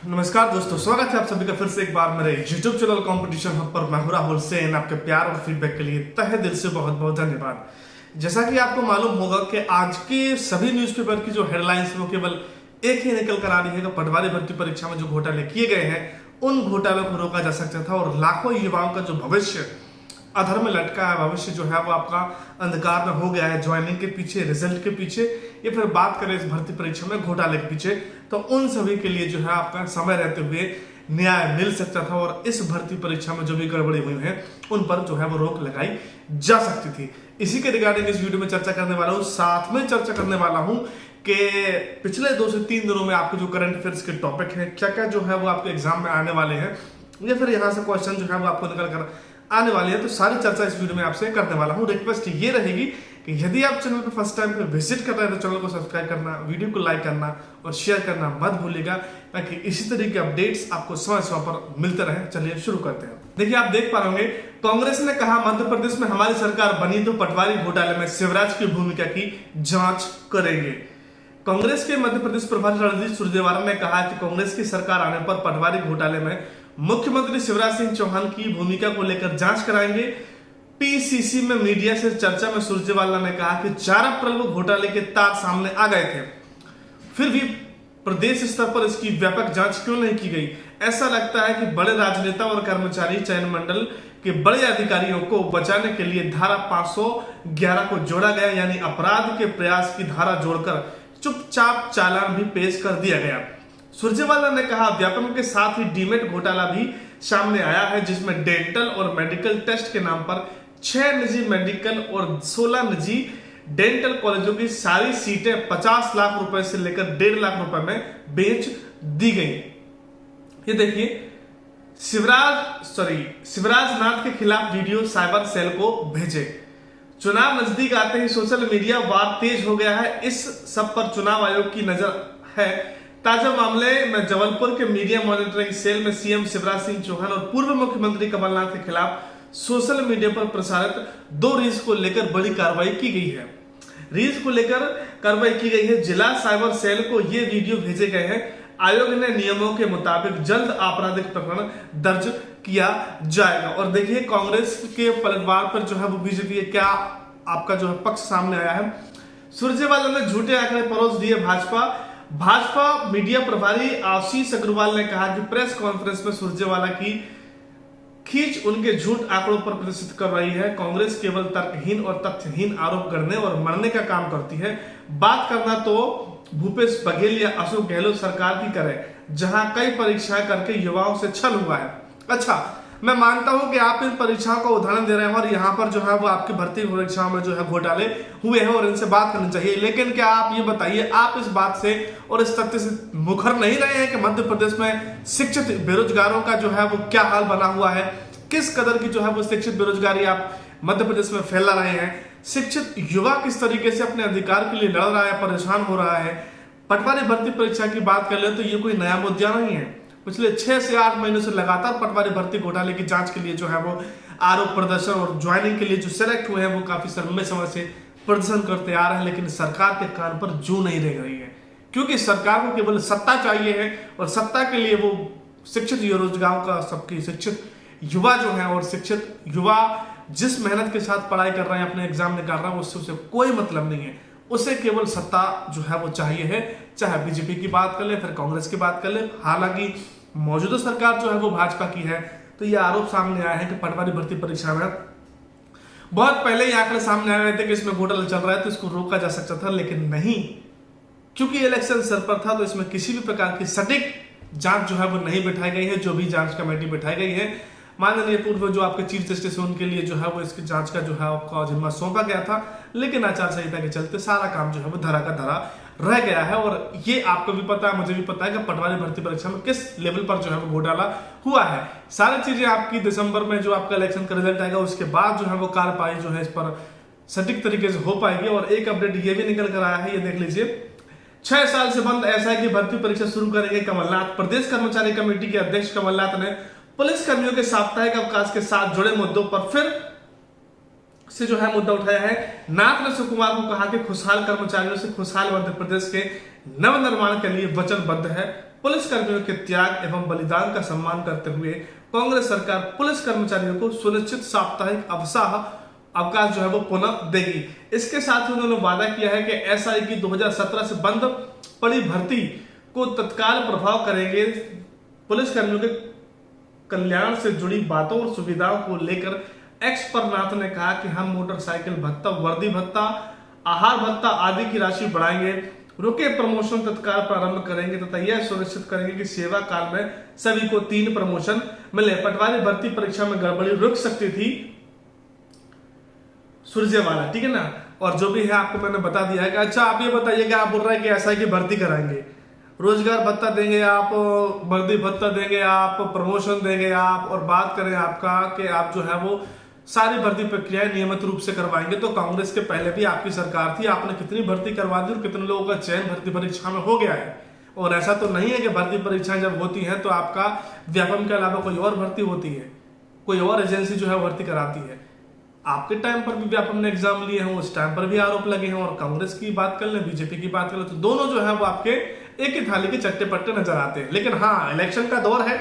नमस्कार दोस्तों, स्वागत है आप सभी का फिर से एक बार मेरे YouTube चैनल कंपटीशन हब पर। मैं हूं राहुल सेन। आपके प्यार और फीडबैक के लिए तहे दिल से बहुत बहुत धन्यवाद। जैसा कि आपको मालूम होगा कि आज के सभी न्यूज़पेपर की जो हेडलाइंस वो केवल एक ही निकल कर आ रही है कि पटवारी भर्ती परीक्षा में जो घोटाले किए गए हैं उन घोटालों को रोका जा सकता था और लाखों युवाओं का जो भविष्य अधर में लटका है, भविष्य जो है वो आपका अंधकार में हो गया है ज्वाइनिंग के पीछे, रिजल्ट के पीछे, या फिर बात करें इस भर्ती परीक्षा में घोटाले के पीछे, तो उन सभी के लिए जो है आपका समय रहते हुए न्याय मिल सकता था और इस भर्ती परीक्षा में जो भी गड़बड़ी हुई है उन पर जो है वो रोक लगाई जा सकती थी। इसी के रिगार्डिंग इस वीडियो में चर्चा करने वाला हूँ। साथ में चर्चा करने वाला हूँ कि पिछले 2 से 3 दिनों में आपके जो करंट अफेयर्स के टॉपिक है, क्या क्या जो है वो आपके एग्जाम में आने वाले हैं, या फिर यहाँ से क्वेश्चन जो है वो आपको निकल कर आने वाली है, तो सारी चर्चा इस वीडियो में आपसे करने वाला हूं। रिक्वेस्ट ये रहेगी कि यदि आप चैनल पर फर्स्ट टाइम पे विजिट कर रहे हैं तो चैनल को सब्सक्राइब करना, वीडियो को लाइक करना और शेयर करना मत भूलिएगा, ताकि इसी तरह के अपडेट्स आपको समय समय पर मिलते रहे। चलिए शुरू करते हैं। देखिए, आप देख पा रहे होंगे, कांग्रेस ने कहा मध्य प्रदेश में हमारी सरकार बनी तो पटवारी घोटाले में शिवराज की भूमिका की जांच करेंगे। कांग्रेस के मध्य प्रदेश प्रभारी रणदीप सुरजेवाला ने कहा कि कांग्रेस की सरकार आने पर पटवारी घोटाले में मुख्यमंत्री शिवराज सिंह चौहान की भूमिका को लेकर जांच कराएंगे। पीसीसी में मीडिया से चर्चा में सुरजेवाला ने कहा कि 4 अप्रैल को घोटाले के तार सामने आ गए थे, फिर भी प्रदेश स्तर पर इसकी व्यापक जांच क्यों नहीं की गई। ऐसा लगता है कि बड़े राजनेता और कर्मचारी चयन मंडल के बड़े अधिकारियों को बचाने के लिए धारा 511 को जोड़ा गया, यानी अपराध के प्रयास की धारा जोड़कर चुपचाप चालान भी पेश कर दिया गया। सुरजेवाला ने कहा व्यापन के साथ ही डीमेट घोटाला भी सामने आया है, जिसमें डेंटल और मेडिकल टेस्ट के नाम पर 6 निजी मेडिकल और 16 निजी डेंटल कॉलेजों की सारी सीटें 50 लाख रुपए से लेकर 1.5 लाख रुपए में बेच दी गई। ये देखिए, शिवराज नाथ के खिलाफ वीडियो साइबर सेल को भेजे। चुनाव नजदीक आते ही सोशल मीडिया वार तेज हो गया है। इस सब पर चुनाव आयोग की नजर है। ताजा मामले में जबलपुर के मीडिया मॉनिटरिंग सेल में सीएम शिवराज सिंह चौहान और पूर्व मुख्यमंत्री कमलनाथ के खिलाफ सोशल मीडिया पर प्रसारित 2 रील्स को लेकर बड़ी कार्रवाई की गई है। रील्स को लेकर कार्रवाई की गई है। जिला साइबर सेल को ये वीडियो भेजे गए हैं। आयोग ने नियमों के मुताबिक जल्द आपराधिक प्रकरण दर्ज किया जाएगा। और देखिए, कांग्रेस के पलटवार पर जो है वो बीजेपी क्या आपका जो है पक्ष सामने आया है। सुरजेवाला ने झूठे आंकड़े परोस दिए। भाजपा मीडिया प्रभारी आशीष अग्रवाल ने कहा कि प्रेस कॉन्फ्रेंस में सुरजेवाला की खींच उनके झूठ आंकड़ों पर प्रदर्शित कर रही है। कांग्रेस केवल तर्कहीन और तथ्यहीन आरोप करने और मरने का काम करती है। बात करना तो भूपेश बघेल या अशोक गहलोत सरकार की करे, जहां कई परीक्षाएं करके युवाओं से छल हुआ है। अच्छा, मैं मानता हूं कि आप इन परीक्षाओं का उदाहरण दे रहे हैं और यहाँ पर जो है वो आपकी भर्ती परीक्षाओं में जो है घोटाले हुए हैं और इनसे बात करनी चाहिए, लेकिन क्या आप ये बताइए, आप इस बात से और इस तथ्य से मुखर नहीं रहे हैं कि मध्य प्रदेश में शिक्षित बेरोजगारों का जो है वो क्या हाल बना हुआ है, किस कदर की जो है वो शिक्षित बेरोजगारी आप मध्य प्रदेश में फैला रहे हैं, शिक्षित युवा किस तरीके से अपने अधिकार के लिए लड़ रहा है, परेशान हो रहा है। पटवारी भर्ती परीक्षा की बात कर ले तो ये कोई नया मुद्दा नहीं है। पिछले 6 से 8 महीनों से लगातार पटवारी भर्ती घोटाले की जांच के लिए जो है वो आरोप प्रदर्शन और ज्वाइनिंग के लिए जो सेलेक्ट हुए हैं वो काफी लंबे समय से प्रदर्शन करते आ रहे हैं, लेकिन सरकार के कान पर जू नहीं रह रही है, क्योंकि सरकार को केवल सत्ता चाहिए है और सत्ता के लिए वो शिक्षित बेरोजगारों का सबकी शिक्षित युवा जो है और शिक्षित युवा जिस मेहनत के साथ पढ़ाई कर रहे हैं, अपने एग्जाम निकाल रहे हैं, उससे कोई मतलब नहीं है। उसे केवल सत्ता जो है वो चाहिए है, चाहे बीजेपी की बात कर ले, फिर कांग्रेस की बात कर ले। हालांकि मौजूदा सरकार जो है वो भाजपा की है। तो ये आरोप सामने आया है कि पटवारी भर्ती परीक्षा में बहुत पहले ये आंकड़े सामने आ रहे थे कि इसमें घोटाला चल रहा है तो इसको रोका जा सकता था, लेकिन नहीं, क्योंकि इलेक्शन सर पर था तो इसमें किसी भी प्रकार की सटीक जांच जो है वो नहीं बैठाई गई है। जो भी जांच कमेटी बैठाई गई है, माननीय पूर्व जो आपके चीफ जस्टिस है उनके लिए जो है वो इसकी जांच का जो है आपका जिम्मा सौंपा गया था, लेकिन आचार संहिता के चलते सारा काम जो है वो धरा का धरा रह गया है। और ये आपको भी पता है, मुझे भी पता है कि पटवारी भर्ती परीक्षा में किस लेवल पर जो है वो घोटाला हुआ है। सारी चीजें आपकी दिसंबर में जो आपका इलेक्शन का रिजल्ट आएगा उसके बाद जो है वो कार्रवाई जो है इस पर सटीक तरीके से हो पाएगी। और एक अपडेट ये भी निकल कर आया है, ये देख लीजिए। 6 साल से बंद एसआई की भर्ती परीक्षा शुरू करेंगे कमलनाथ। प्रदेश कर्मचारी कमेटी के अध्यक्ष कमलनाथ ने पुलिस कर्मियों के साप्ताहिक अवकाश के साथ जुड़े मुद्दों पर फिर से जो है मुद्दा उठाया है। नाथ ने शुक्रवार को कहा कि खुशहाल कर्मचारियों से खुशहाल मध्य प्रदेश के नव निर्माण के लिए वचनबद्ध है। पुलिस कर्मियों के त्याग एवं बलिदान का सम्मान करते हुए कांग्रेस सरकार पुलिस कर्मचारियों को सुनिश्चित साप्ताहिक अवकाश जो है वो पुनः देगी। इसके साथ ही उन्होंने वादा किया है कि एसआई की 2017 से बंद पड़ी भर्ती को तत्काल प्रभाव करेंगे। पुलिस कर्मियों के कल्याण से जुड़ी बातों और सुविधाओं को लेकर एक्स परनाथ ने कहा कि हम मोटरसाइकिल भत्ता, वर्दी भत्ता, आहार भत्ता आदि की राशि बढ़ाएंगे, रुके प्रमोशन तत्काल प्रारंभ करेंगे तथा यह सुनिश्चित करेंगे कि सेवा काल में सभी को 3 प्रमोशन मिले। पटवारी भर्ती परीक्षा में गड़बड़ी रुक सकती थी सुरजेवाला, ठीक है ना। और जो भी है आपको मैंने बता दिया है कि अच्छा आप ये बताइए कि आप बोल रहे हैं कि एसआई की भर्ती कराएंगे, रोजगार भत्ता देंगे आप, वर्दी भत्ता देंगे आप, प्रमोशन देंगे आप, और बात करें आपका कि आप जो है वो सारी भर्ती प्रक्रियाएं नियमित रूप से करवाएंगे। तो कांग्रेस के पहले भी आपकी सरकार थी, आपने कितनी भर्ती करवा दी और कितने लोगों का चयन भर्ती परीक्षा में हो गया है। और ऐसा तो नहीं है कि भर्ती परीक्षाएं जब होती हैं तो आपका व्यापम के अलावा कोई और भर्ती होती है, कोई और एजेंसी जो है भर्ती कराती है। आपके टाइम पर भी व्यापम ने एग्जाम लिए हैं, उस टाइम पर भी आरोप लगे हैं। और कांग्रेस की बात कर ले, बीजेपी की बात कर ले, तो दोनों जो है वो आपके एक ही थाली के चट्टे पट्टे नजर आते हैं। लेकिन हाँ, इलेक्शन का दौर है,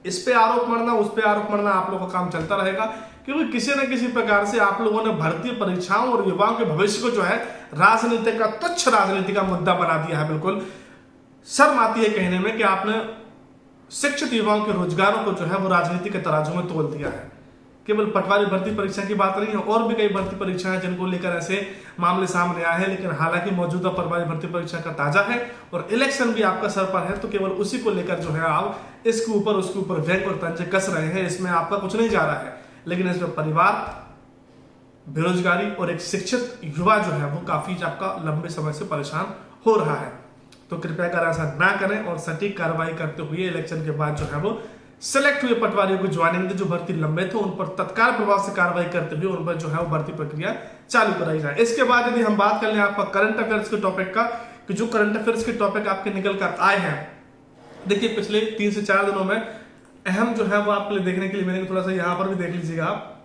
इस पे आरोप मरना, उस पे आरोप मरना, आप लोगों का काम चलता रहेगा, क्योंकि किसी न किसी प्रकार से आप लोगों ने भर्ती परीक्षाओं और युवाओं के भविष्य को जो है राजनीति का, तुच्छ राजनीति का मुद्दा बना दिया है। बिल्कुल शर्म आती है कहने में कि आपने शिक्षित युवाओं के रोजगारों को जो है वो राजनीति के तराजू में तोल दिया है। केवल पटवारी भर्ती परीक्षा की बात नहीं है, और भी कई भर्ती परीक्षाएं हैं जिनको लेकर ऐसे मामले सामने आए हैं। लेकिन हालांकि मौजूदा पटवारी भर्ती परीक्षा का ताजा है और इलेक्शन भी आपका सर पर है, तो केवल उसी को लेकर जो है आप इसके ऊपर उसके ऊपर व्यंग और तंजे कस रहे हैं। इसमें आपका कुछ नहीं जा रहा है, लेकिन इसमें परिवार, बेरोजगारी और एक शिक्षित युवा जो है वो काफी आपका लंबे समय से परेशान हो रहा है। तो कृपया कर ऐसा ना करें और सटीक कार्रवाई करते हुए इलेक्शन के बाद जो है वो सेलेक्ट हुए पटवारियों को ज्वाइनिंग जो भर्ती लंबे थे उन पर तत्काल प्रभाव से कार्रवाई करते हुए उन पर जो है वो भर्ती प्रक्रिया चालू कराई जाए। इसके बाद यदि हम बात कर लें आपका करंट अफेयर्स के टॉपिक का, कि जो करंट अफेयर्स के टॉपिक आपके निकल कर आए हैं, देखिए पिछले 3 से 4 दिनों में अहम जो है वो आपके लिए देखने के लिए मैंने थोड़ा सा यहां पर भी देख लीजिएगा आप।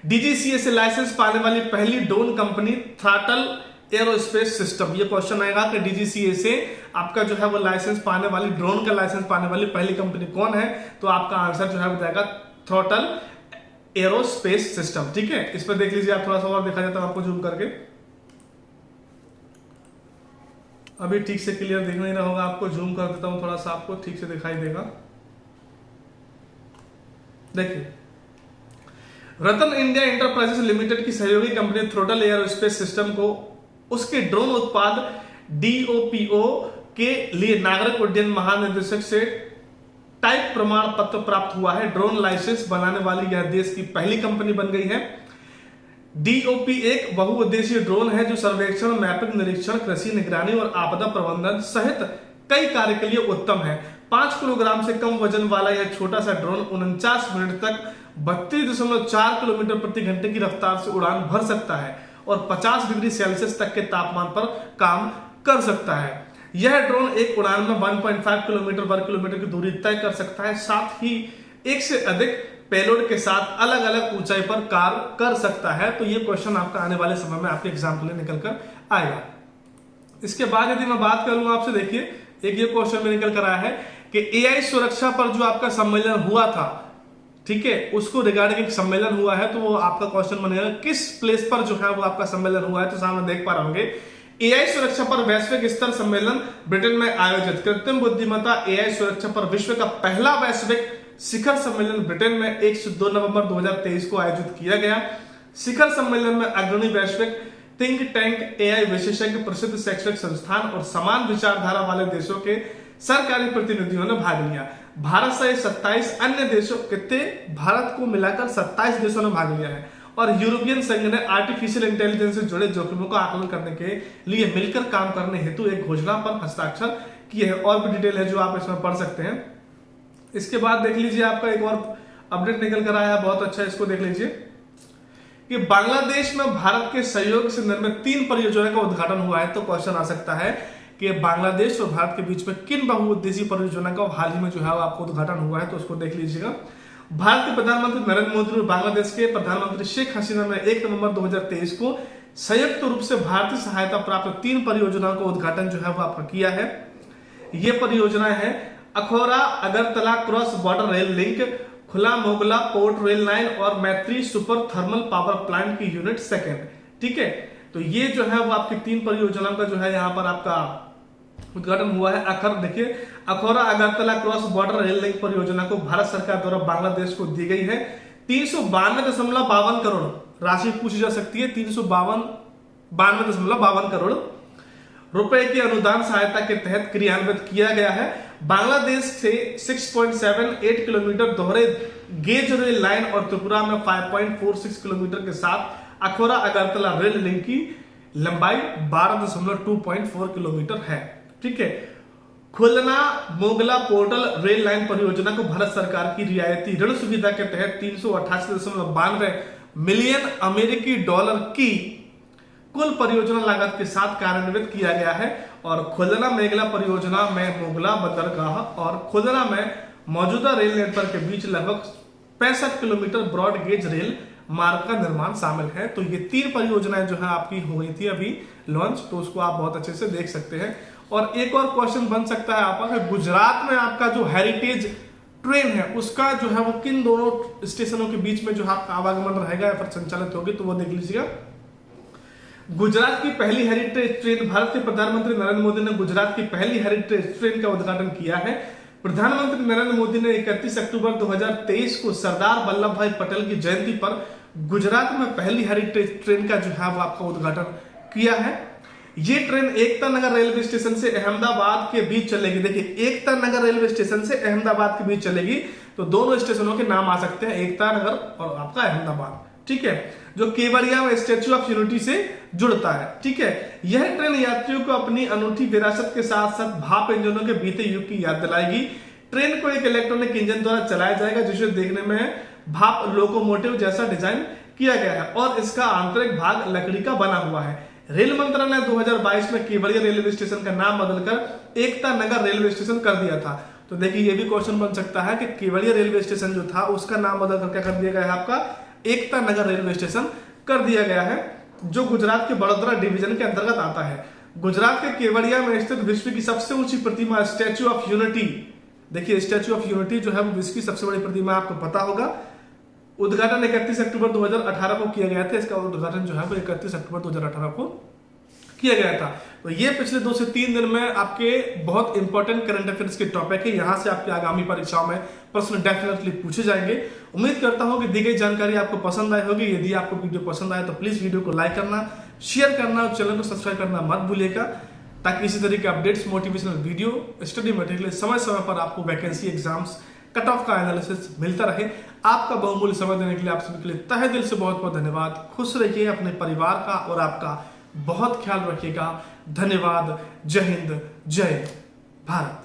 डीजीसीए से लाइसेंस पाने वाली पहली drone company throttle aerospace system, ये क्वेश्चन आएगा कि डीजीसीए से आपका जो है वो लाइसेंस पाने वाली, ड्रोन का लाइसेंस पाने वाली पहली कंपनी कौन है, तो आपका आंसर जो है वो जाएगा थ्रॉटल एरोस्पेस सिस्टम। ठीक है, इस पर देख लीजिए आप, थोड़ा सा और देखा जाता है आपको जूम करके, अभी ठीक से क्लियर दिख नहीं रहा होगा आपको, जूम कर देता हूं थोड़ा सा, आपको ठीक से दिखाई देगा। देखिए, रतन इंडिया एंटरप्राइजेस लिमिटेड की सहयोगी कंपनी थ्रॉटल एरोस्पेस सिस्टम को उसके ड्रोन उत्पाद डीओपीओ के लिए नागरिक उड्डयन महानिदेशक से टाइप प्रमाण पत्र प्राप्त हुआ है। ड्रोन लाइसेंस बनाने वाली यह देश की पहली कंपनी बन गई है। डीओपी एक बहुउद्देशीय ड्रोन है जो सर्वेक्षण, मैपिंग, निरीक्षण, कृषि निगरानी और आपदा प्रबंधन सहित कई कार्य के लिए उत्तम है। 5 किलोग्राम से कम वजन वाला यह छोटा सा ड्रोन 49 मिनट तक 32.4 किलोमीटर प्रति घंटे की रफ्तार से उड़ान भर सकता है और 50 डिग्री सेल्सियस तक के तापमान पर काम कर सकता है। यह ड्रोन एक उड़ान में 1.5 किलोमीटर वर्ग किलोमीटर की दूरी तय कर सकता है, साथ ही एक से अधिक पेलोड के साथ अलग अलग ऊंचाई पर कार्य कर सकता है। तो ये क्वेश्चन आपका आने वाले समय में आपके एग्जाम के लिए निकल कर आएगा। इसके बाद यदि मैं बात करूं आपसे, देखिए एक ये क्वेश्चन में निकल कर आया है कि एआई सुरक्षा पर जो आपका सम्मेलन हुआ था, ठीक है, उसको रिगार्डिंग एक सम्मेलन हुआ है, तो वो आपका क्वेश्चन बनेगा किस प्लेस पर जो है वो आपका सम्मेलन हुआ है। तो सामने देख पा रहे होंगे, एआई सुरक्षा पर वैश्विक स्तर सम्मेलन ब्रिटेन में आयोजित। कृत्रिम बुद्धिमत्ता एआई सुरक्षा पर विश्व का पहला वैश्विक शिखर सम्मेलन ब्रिटेन में 1 से 2 नवंबर 2023 को आयोजित किया गया। शिखर सम्मेलन में अग्रणी वैश्विक थिंक टैंक, एआई विशेषज्ञ, प्रसिद्ध शैक्षणिक संस्थान और समान विचारधारा वाले देशों के सरकारी प्रतिनिधियों ने भाग लिया। भारत सहित 27 अन्य देशों, कितने, भारत को मिलाकर 27 देशों ने भाग लिया है। और यूरोपियन संघ ने आर्टिफिशियल इंटेलिजेंस से जुड़े जोखिमों का आकलन करने के लिए मिलकर काम करने हेतु एक घोषणा पर हस्ताक्षर किए हैं। और भी डिटेल है जो आप इसमें पढ़ सकते हैं। इसके बाद देख लीजिए आपका एक और अपडेट निकल कर आया है, बहुत अच्छा, इसको देख लीजिए कि बांग्लादेश में भारत के सहयोग से निर्मित 3 परियोजनाओं का उद्घाटन हुआ है। तो क्वेश्चन आ सकता है कि बांग्लादेश और भारत के बीच में किन बहुउद्देशीय परियोजना का हाल ही में जो है आपको उद्घाटन हुआ है, तो उसको देख लीजिएगा। भारत के प्रधानमंत्री नरेंद्र मोदी और बांग्लादेश के प्रधानमंत्री शेख हसीना ने 1 नवंबर 2023 को संयुक्त रूप से भारतीय सहायता प्राप्त 3 परियोजनाओं का उद्घाटन जो है वो आपका किया है। ये परियोजनाएं हैं Akhaura Agartala cross border rail link, खुला मोगला पोर्ट रेल लाइन और मैत्री सुपर थर्मल पावर प्लांट की यूनिट सेकेंड। ठीक है, तो ये जो है वो आपकी 3 परियोजनाओं का जो है यहाँ पर आपका उद्घाटन हुआ है। देखिए Akhaura Agartala cross border rail link परियोजना को भारत सरकार द्वारा बांग्लादेश को दी गई है। 392.52 करोड़ राशि पूछी जा सकती है। 392.52 करोड़ रुपए की अनुदान सहायता के तहत क्रियान्वित किया गया है। बांग्लादेश से 6.78 किलोमीटर दोहरे गेज रेल लाइन और त्रिपुरा में 5.46 किलोमीटर के साथ अखौरा अगरतला रेल लिंक की लंबाई 12.24 किलोमीटर है। ठीक है, खुलना मोगला पोर्टल रेल लाइन परियोजना को भारत सरकार की रियायती ऋण सुविधा के तहत 388.92 मिलियन अमेरिकी डॉलर की कुल परियोजना लागत के साथ कार्यान्वित किया गया है। और खुलना मेघला परियोजना में मोगला बंदरगाह और खुलना में मौजूदा रेल नेटवर्क के बीच लगभग 65 किलोमीटर ब्रॉड गेज रेल मार्ग का निर्माण शामिल है। तो ये 3 परियोजनाएं जो है आपकी हो गई थी अभी लॉन्च, तो उसको आप बहुत अच्छे से देख सकते हैं। और एक और क्वेश्चन बन सकता है आपका, गुजरात में आपका जो हेरिटेज ट्रेन है उसका जो है वो किन दोनों स्टेशनों के बीच में जो आपका आवागमन रहेगा या फिर संचालित होगी, तो वो देख लीजिएगा। गुजरात की पहली हेरिटेज ट्रेन, भारत के प्रधानमंत्री नरेंद्र मोदी ने गुजरात की पहली हेरिटेज ट्रेन का उद्घाटन किया है। प्रधानमंत्री नरेंद्र मोदी ने 31 अक्टूबर 2023 को सरदार वल्लभ भाई पटेल की जयंती पर गुजरात में पहली हेरिटेज ट्रेन का जो है वो आपका उद्घाटन किया है। ये train Ekta Nagar railway station से अहमदाबाद के बीच चलेगी। देखिए एकता नगर रेलवे स्टेशन से अहमदाबाद के बीच चलेगी, तो दोनों स्टेशनों के नाम आ सकते हैं, एकता नगर और आपका अहमदाबाद। ठीक है, जो केवड़िया में स्टैच्यू ऑफ यूनिटी से जुड़ता है। ठीक है, यह ट्रेन यात्रियों को अपनी अनूठी विरासत के साथ साथ भाप इंजनों के बीते युग की याद दिलाएगी। ट्रेन को एक इलेक्ट्रॉनिक इंजन द्वारा चलाया जाएगा जिसे देखने में भाप लोकोमोटिव जैसा डिजाइन किया गया है और इसका आंतरिक भाग लकड़ी का बना हुआ है। रेल मंत्रालय ने 2022 में केवड़िया रेलवे स्टेशन का नाम बदलकर एकता नगर रेलवे स्टेशन कर दिया था। तो देखिए ये भी क्वेश्चन बन सकता है कि केवड़िया रेलवे स्टेशन जो था उसका नाम बदलकर क्या कर दिया गया है, आपका एकता नगर रेलवे स्टेशन कर दिया गया है, जो गुजरात के बड़ोदरा डिवीजन के अंतर्गत आता है। गुजरात के केवड़िया में स्थित विश्व की सबसे ऊंची प्रतिमा स्टैच्यू ऑफ यूनिटी, देखिए स्टैच्यू ऑफ यूनिटी जो है वो विश्व की सबसे बड़ी प्रतिमा, आपको पता होगा। उद्घाटन 31 अक्टूबर 2018 को किया गया था। इसका उद्घाटन जो है वो 31 अक्टूबर 2018 को किया गया था। तो ये पिछले 2 से 3 दिन में आपके बहुत इंपॉर्टेंट करंट अफेयर्स के टॉपिक है। यहां से आपकी आगामी परीक्षाओं में प्रश्न डेफिनेटली पूछे जाएंगे। उम्मीद करता हूं कि दी गई जानकारी आपको पसंद आई होगी। यदि आपको वीडियो पसंद आए तो प्लीज वीडियो को लाइक करना, शेयर करना और चैनल को सब्सक्राइब करना मत भूलिएगा, ताकि इसी तरह के updates, motivational video, study material समय समय पर आपको वैकेंसी एग्जाम्स, कट ऑफ का एनालिसिस मिलता रहे। आपका बहुमूल्य समय देने के लिए आप सभी के लिए तहे दिल से बहुत बहुत धन्यवाद। खुश रहिए, अपने परिवार का और आपका बहुत ख्याल रखिएगा। धन्यवाद। जय हिंद, जय भारत।